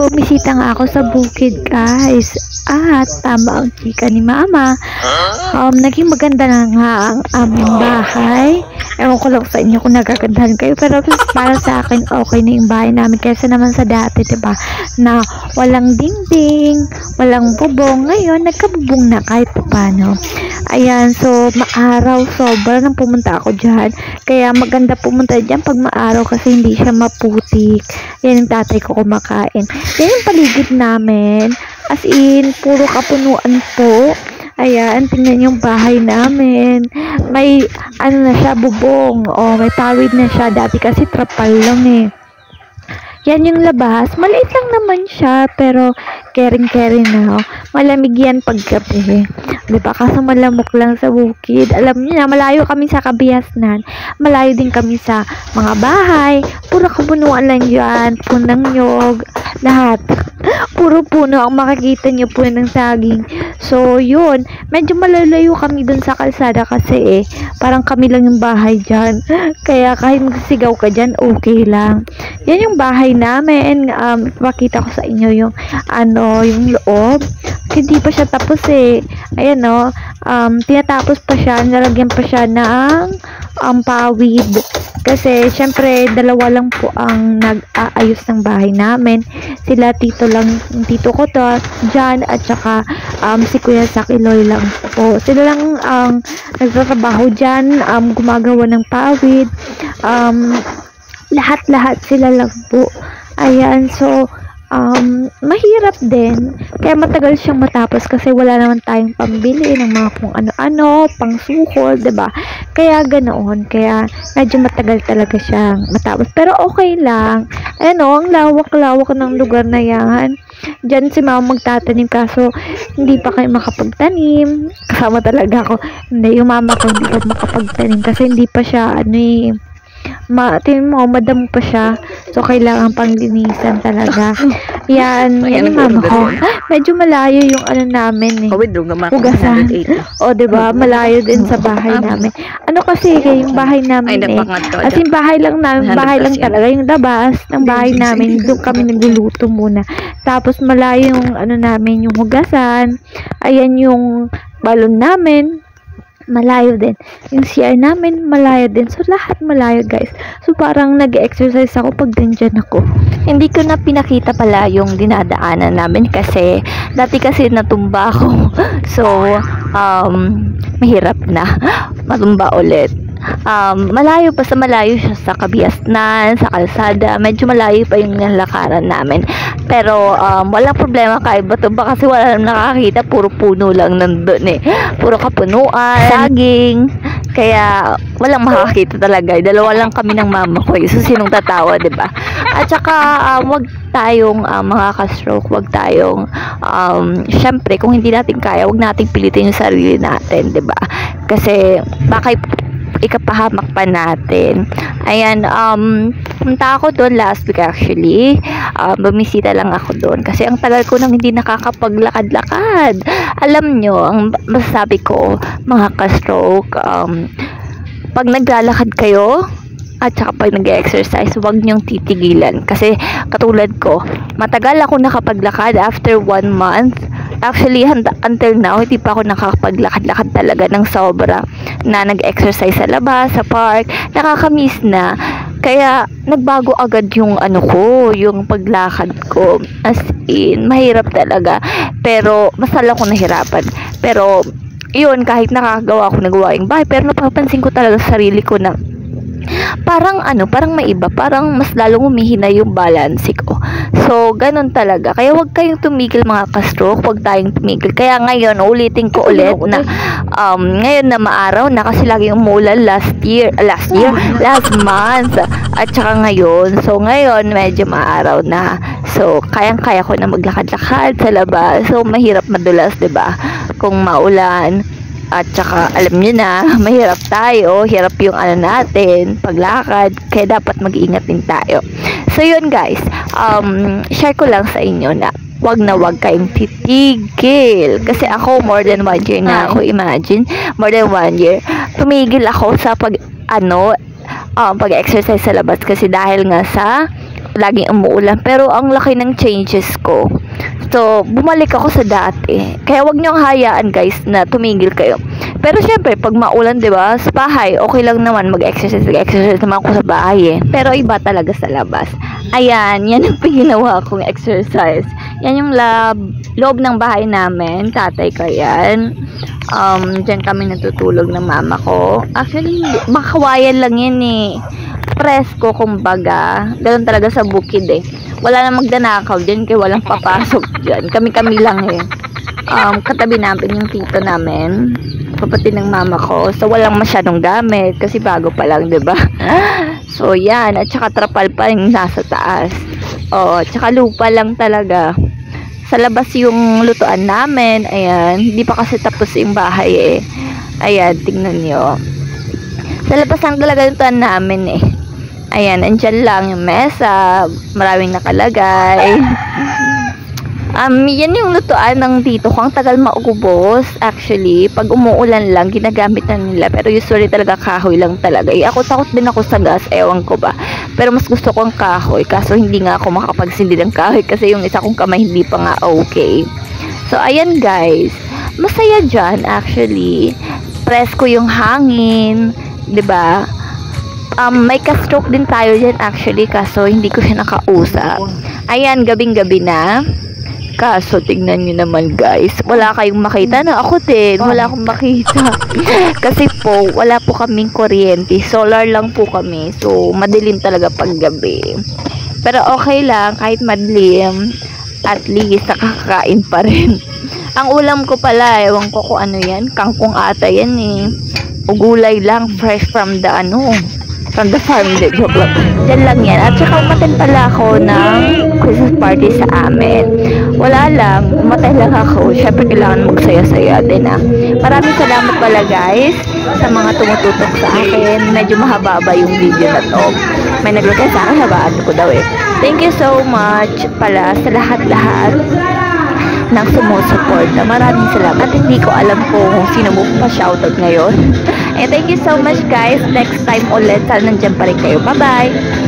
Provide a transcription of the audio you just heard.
bumisita nga ako sa bukid, guys. At tama ang chika ni Mama. Naging maganda na nga ang aming bahay. Ewan ko lang sa inyo kung nagagandahan kayo. Pero para sa akin, okay na yung bahay namin. Kaysa naman sa dati, diba? Na walang dingding, walang bubong. Ngayon, nagkabubong na kahit paano. Ayan, so maaraw. Sobra nang pumunta ako dyan. Kaya maganda pumunta dyan pag maaraw kasi hindi siya maputik. Yan yung tatay ko kumakain. Yan yung paligid namin. As in, puro kapunuan po. Ayan, tingnan yung bahay namin. May, ano na siya, bubong. O, may tawid na siya. Dati kasi trapal lang eh. Yan yung labas. Maliit lang naman siya, pero caring-caring na. Malamig yan paggabi. Diba? Kaso malamok lang sa bukid. Alam niyo na, malayo kami sa Kabiasnan. Malayo din kami sa mga bahay. Puro kabunuan lang yan. Punang nyog. Lahat. Puro puno ang makikita niyo, puno ng saging. So, yun. Medyo malalayo kami dun sa kalsada kasi parang kami lang yung bahay dyan. Kaya kahit sigaw ka dyan, okay lang. Yan yung bahay namin. Ipakita ko sa inyo yung yung loob. Hindi pa siya tapos eh. Ayan tinatapos pa siya. Nalagyan pa siya ng pawid. Kasi, syempre, dalawa lang po ang nag-aayos ng bahay namin. Sila, tito ko to, John, at saka, si Kuya Sakiloy lang po. Sila lang ang nagtatrabaho dyan, gumagawa ng pawid. Lahat-lahat sila lang po. Ayan, so, mahirap din. Kaya matagal siyang matapos kasi wala naman tayong pambili ng mga kung ano-ano, pang sukol, diba? Kaya ganoon. Kaya medyo matagal talaga siyang matapos. Pero okay lang. Ayan ang lawak-lawak ng lugar na yan. Diyan si Mama magtatanim kaso hindi pa kayo makapagtanim. Kasama talaga ako. Hindi, yung mama ko hindi pa makapagtanim kasi hindi pa siya tingin mo, madamo pa siya. So, kailangan pang linisan talaga. Yan yung mama ko. Medyo malayo yung namin eh. Hugasan. O, diba? Malayo din sa bahay namin. Kasi, yung bahay namin as in, bahay lang namin. Bahay lang talaga. Yung labas ng bahay namin. Doon kami nagluluto muna. Tapos, malayo yung namin, yung hugasan. Ayan yung balon namin. Malayo din. Yung CR namin, malayo din. So, lahat malayo, guys. So, parang nag-exercise ako pag ganyan ako. Hindi ko na pinakita pala yung dinadaanan namin kasi dati kasi natumba ako. So, mahirap na matumba ulit. Malayo siya sa Kabiasnan, sa kalsada. Medyo malayo pa yung nalakaran namin. Pero, walang problema kahit bato ba kasi wala nang nakakita. Puro puno lang nandun eh. Puro kapunuan, saging. Kaya, walang makakita talaga. Dalawa lang kami ng mama ko. So, sinong tatawa, diba? At saka, wag tayong mga ka-stroke. Wag tayong, syempre, kung hindi natin kaya, wag nating pilitin yung sarili natin, diba? Kasi, baka ikapahamak pa natin. Ayan, punta ako doon last week actually. Bumisita lang ako doon kasi ang tagal ko nang hindi nakakapaglakad-lakad. Alam nyo, ang masasabi ko, mga ka-stroke, pag naglalakad kayo, at saka pag nag-exercise, huwag niyong titigilan. Kasi katulad ko, matagal ako nakapaglakad after 1 month. Actually, until now, hindi pa ako nakakapaglakad-lakad talaga ng sobra na nag-exercise sa labas, sa park. Nakakamiss na. Kaya, nagbago agad yung yung paglakad ko. As in, mahirap talaga. Pero, masal ako nahirapan. Pero, yun, kahit nakagawa ako ng gawaing bahay, pero napapansin ko talaga sa sarili ko na parang maiba, parang mas lalong humihina yung balance ko. So, ganun talaga. Kaya wag kayong tumigil mga ka-stroke, wag tayong tumigil. Kaya ngayon, ulitin ko ulit na ngayon na maaraw na kasi lagi umulan last month at saka ngayon. So, ngayon medyo maaraw na. So, kayang-kaya ko na maglakad-lakad sa labas. So, mahirap madulas, 'di ba? Kung maulan. At saka, alam nyo na, mahirap tayo. Hirap yung natin, paglakad. Kaya dapat mag-iingat din tayo. So, yun guys. Share ko lang sa inyo na wag kayong titigil. Kasi ako, more than 1 year na ako, imagine. More than 1 year. Tumigil ako sa pag-exercise sa labas. Kasi dahil nga sa laging umuulan. Pero ang laki ng changes ko. So, bumalik ako sa dati. Kaya wag niyong hayaan guys na tumigil kayo. Pero syempre, pag maulan, 'di ba? Sa bahay, okay lang naman mag-exercise naman ako sa bahay eh. Pero iba talaga sa labas. Ayan, yan ang ginawa kong exercise. Yan yung loob ng bahay namin. Tatay ko yan. Diyan kami natutulog ng mama ko. Actually, makawayan lang yan eh. Presko, kumbaga. Ganun talaga sa bukid eh. Wala na magdanakaw dyan kaya walang papasok dyan. Kami-kami lang eh. Katabi namin yung tito namin. Kapatid ng mama ko. So, walang masyadong gamit kasi bago pa lang, 'di ba? So, yan. At saka trapal pa yung nasa taas. At saka lupa lang talaga. Sa labas yung lutuan namin. Ayan. Hindi pa kasi tapos yung bahay eh. Ayan, tingnan nyo. Sa labas lang talaga lutuan namin eh. Ayan, andyan lang yung mesa. Maraming nakalagay. Yan yung lutuan ng tito ko. Ang tagal maubos. Actually, pag umuulan lang, ginagamit na nila. Pero usually talaga kahoy lang talaga. Ako takot din ako sa gas. Ewan ko ba. Pero mas gusto ko ang kahoy. Kaso hindi nga ako makapagsindi ng kahoy. Kasi yung isa kong kamay hindi pa nga okay. So, ayan guys. Masaya dyan actually. Presko yung hangin. 'Di ba? May ka-stroke din tayo dyan actually. Kaso hindi ko siya nakausap. Ayan, gabing-gabi na. Kaso, tignan nyo naman guys. Wala kayong makita na ako din. Wala akong makita. Kasi po, wala po kaming kuryente. Solar lang po kami. So, madilim talaga pag gabi. Pero okay lang. Kahit madilim, at least nakakain pa rin. Ang ulam ko pala, ewan ko kung ano yan. Kangkong ata yan eh. O gulay lang. Fresh from the from the farm, joke lang. Diyan lang yan. At saka umaten pala ako ng Christmas party sa amin. Wala lang. Umatay lang ako. Syempre kailangan magsaya-saya din ah. Maraming salamat pala guys sa mga tumututok sa akin. Medyo mahaba yung video na to. May naglagay sa akin, habaan ko daw eh. Thank you so much pala sa lahat-lahat ng sumusuporta. Maraming salamat. Hindi ko alam kung sino mo pa shoutout ngayon. And thank you so much guys. Next time ulit, sana nandiyan pa rin kayo. Bye-bye!